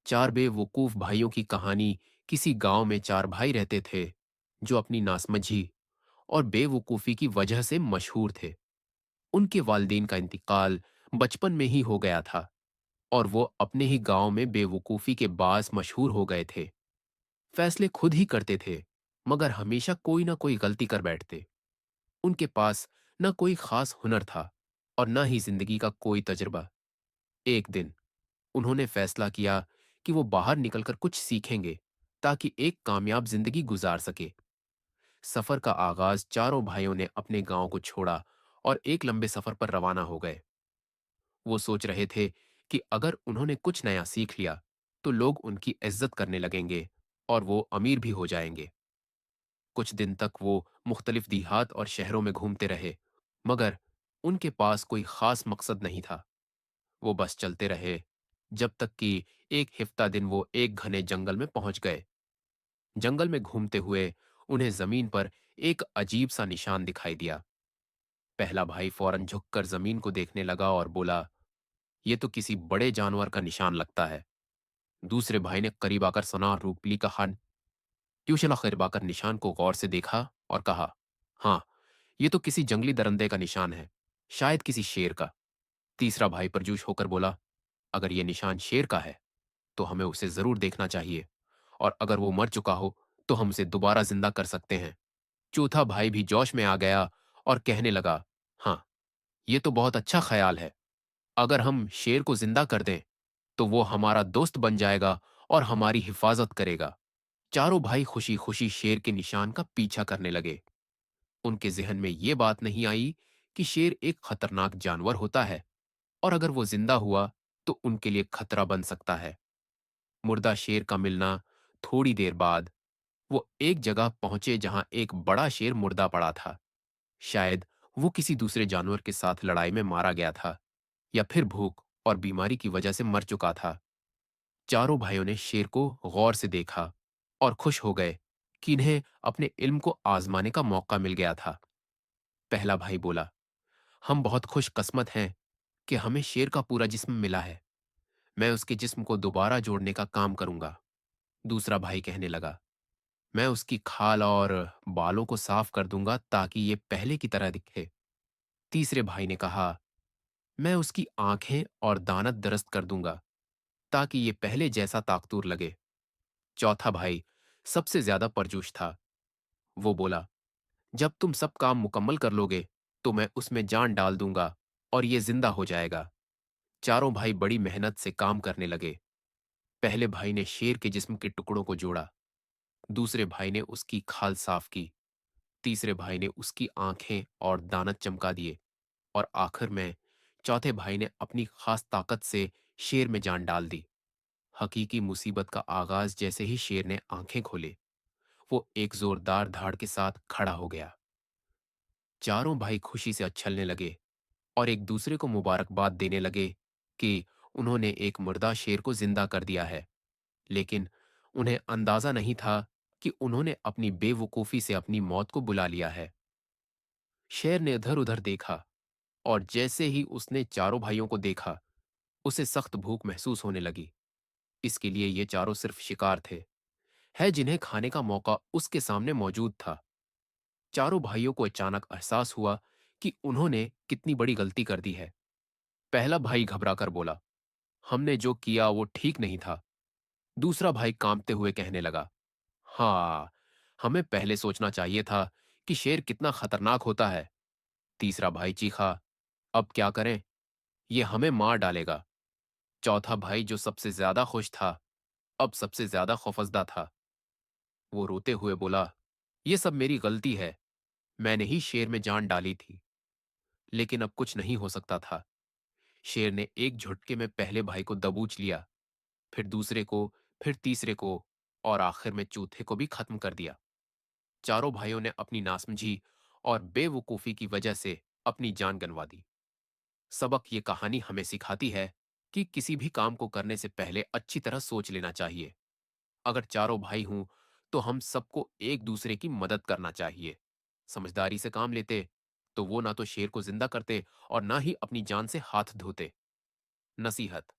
चार बेवकूफ भाइयों की कहानी। किसी गांव में चार भाई रहते थे जो अपनी नासमझी और बेवकूफी की वजह से मशहूर थे। उनके वालिदैन का इंतकाल बचपन में ही हो गया था और वो अपने ही गांव में बेवकूफी के बास मशहूर हो गए थे। फैसले खुद ही करते थे, मगर हमेशा कोई ना कोई गलती कर बैठते। उनके पास न कोई खास हुनर था और न ही जिंदगी का कोई तजुर्बा। एक दिन उन्होंने फैसला किया कि वो बाहर निकलकर कुछ सीखेंगे ताकि एक कामयाब जिंदगी गुजार सके। सफर का आगाज चारों भाइयों ने अपने गांव को छोड़ा और एक लंबे सफर पर रवाना हो गए। वो सोच रहे थे कि अगर उन्होंने कुछ नया सीख लिया तो लोग उनकी इज्जत करने लगेंगे और वो अमीर भी हो जाएंगे। कुछ दिन तक वो मुख्तलिफ देहात और शहरों में घूमते रहे, मगर उनके पास कोई खास मकसद नहीं था। वो बस चलते रहे, जब तक कि एक हिफ्ता दिन वो एक घने जंगल में पहुंच गए। जंगल में घूमते हुए उन्हें जमीन पर एक अजीब सा निशान दिखाई दिया। पहला भाई फौरन झुककर जमीन को देखने लगा और बोला, ये तो किसी बड़े जानवर का निशान लगता है। दूसरे भाई ने करीब आकर सना रूपली कहा, ट्यूशला करीब आकर निशान को गौर से देखा और कहा, हाँ, ये तो किसी जंगली दरंदे का निशान है, शायद किसी शेर का। तीसरा भाई परजोश होकर बोला, अगर ये निशान शेर का है तो हमें उसे जरूर देखना चाहिए, और अगर वो मर चुका हो तो हम उसे दोबारा जिंदा कर सकते हैं। चौथा भाई भी जोश में आ गया और कहने लगा, हाँ, ये तो बहुत अच्छा ख्याल है। अगर हम शेर को जिंदा कर दें तो वो हमारा दोस्त बन जाएगा और हमारी हिफाजत करेगा। चारों भाई खुशी खुशी शेर के निशान का पीछा करने लगे। उनके जहन में ये बात नहीं आई कि शेर एक खतरनाक जानवर होता है और अगर वो जिंदा हुआ तो उनके लिए खतरा बन सकता है। मुर्दा शेर का मिलना। थोड़ी देर बाद वो एक जगह पहुंचे जहां एक बड़ा शेर मुर्दा पड़ा था। शायद वो किसी दूसरे जानवर के साथ लड़ाई में मारा गया था या फिर भूख और बीमारी की वजह से मर चुका था। चारों भाइयों ने शेर को गौर से देखा और खुश हो गए कि इन्हें अपने इल्म को आजमाने का मौका मिल गया था। पहला भाई बोला, हम बहुत खुशकिस्मत हैं कि हमें शेर का पूरा जिस्म मिला है। मैं उसके जिस्म को दोबारा जोड़ने का काम करूंगा। दूसरा भाई कहने लगा, मैं उसकी खाल और बालों को साफ कर दूंगा ताकि ये पहले की तरह दिखे। तीसरे भाई ने कहा, मैं उसकी आंखें और दानत दुरुस्त कर दूंगा ताकि ये पहले जैसा ताकतूर लगे। चौथा भाई सबसे ज्यादा परजोश था। वो बोला, जब तुम सब काम मुकम्मल कर लोगे तो मैं उसमें जान डाल दूंगा और ये जिंदा हो जाएगा। चारों भाई बड़ी मेहनत से काम करने लगे। पहले भाई ने शेर के जिस्म के टुकड़ों को जोड़ा, दूसरे भाई ने उसकी खाल साफ की, तीसरे भाई ने उसकी आंखें और दानत चमका दिए, और आखिर में चौथे भाई ने अपनी खास ताकत से शेर में जान डाल दी। हकीकी मुसीबत का आगाज जैसे ही शेर ने आंखें खोले, वो एक जोरदार धाड़ के साथ खड़ा हो गया। चारों भाई खुशी से अच्छलने लगे और एक दूसरे को मुबारकबाद देने लगे कि उन्होंने एक मुर्दा शेर को जिंदा कर दिया है। लेकिन उन्हें अंदाजा नहीं था कि उन्होंने अपनी बेवकूफी से अपनी मौत को बुला लिया है। शेर ने इधर उधर देखा और जैसे ही उसने चारों भाइयों को देखा, उसे सख्त भूख महसूस होने लगी। इसके लिए ये चारों सिर्फ शिकार थे, है जिन्हें खाने का मौका उसके सामने मौजूद था। चारों भाइयों को अचानक एहसास हुआ कि उन्होंने कितनी बड़ी गलती कर दी है। पहला भाई घबराकर बोला, हमने जो किया वो ठीक नहीं था। दूसरा भाई कांपते हुए कहने लगा, हाँ, हमें पहले सोचना चाहिए था कि शेर कितना खतरनाक होता है। तीसरा भाई चीखा, अब क्या करें, ये हमें मार डालेगा। चौथा भाई जो सबसे ज्यादा खुश था, अब सबसे ज्यादा खौफजदा था। वो रोते हुए बोला, ये सब मेरी गलती है, मैंने ही शेर में जान डाली थी। लेकिन अब कुछ नहीं हो सकता था। शेर ने एक झटके में पहले भाई को दबोच लिया, फिर दूसरे को, फिर तीसरे को, और आखिर में चौथे को भी खत्म कर दिया। चारों भाइयों ने अपनी नासमझी और बेवकूफी की वजह से अपनी जान गंवा दी। सबक ये कहानी हमें सिखाती है कि किसी भी काम को करने से पहले अच्छी तरह सोच लेना चाहिए। अगर चारों भाई हों तो हम सबको एक दूसरे की मदद करना चाहिए। समझदारी से काम लेते तो वो ना तो शेर को जिंदा करते और ना ही अपनी जान से हाथ धोते। नसीहत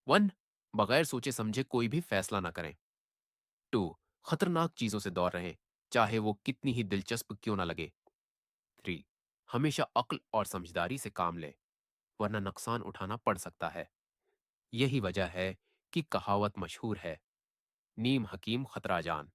वन, बगैर सोचे समझे कोई भी फैसला ना करें। टू, खतरनाक चीजों से दूर रहें, चाहे वो कितनी ही दिलचस्प क्यों ना लगे। थ्री, हमेशा अक्ल और समझदारी से काम लें, वरना नुकसान उठाना पड़ सकता है। यही वजह है कि कहावत मशहूर है, नीम हकीम खतरा जान।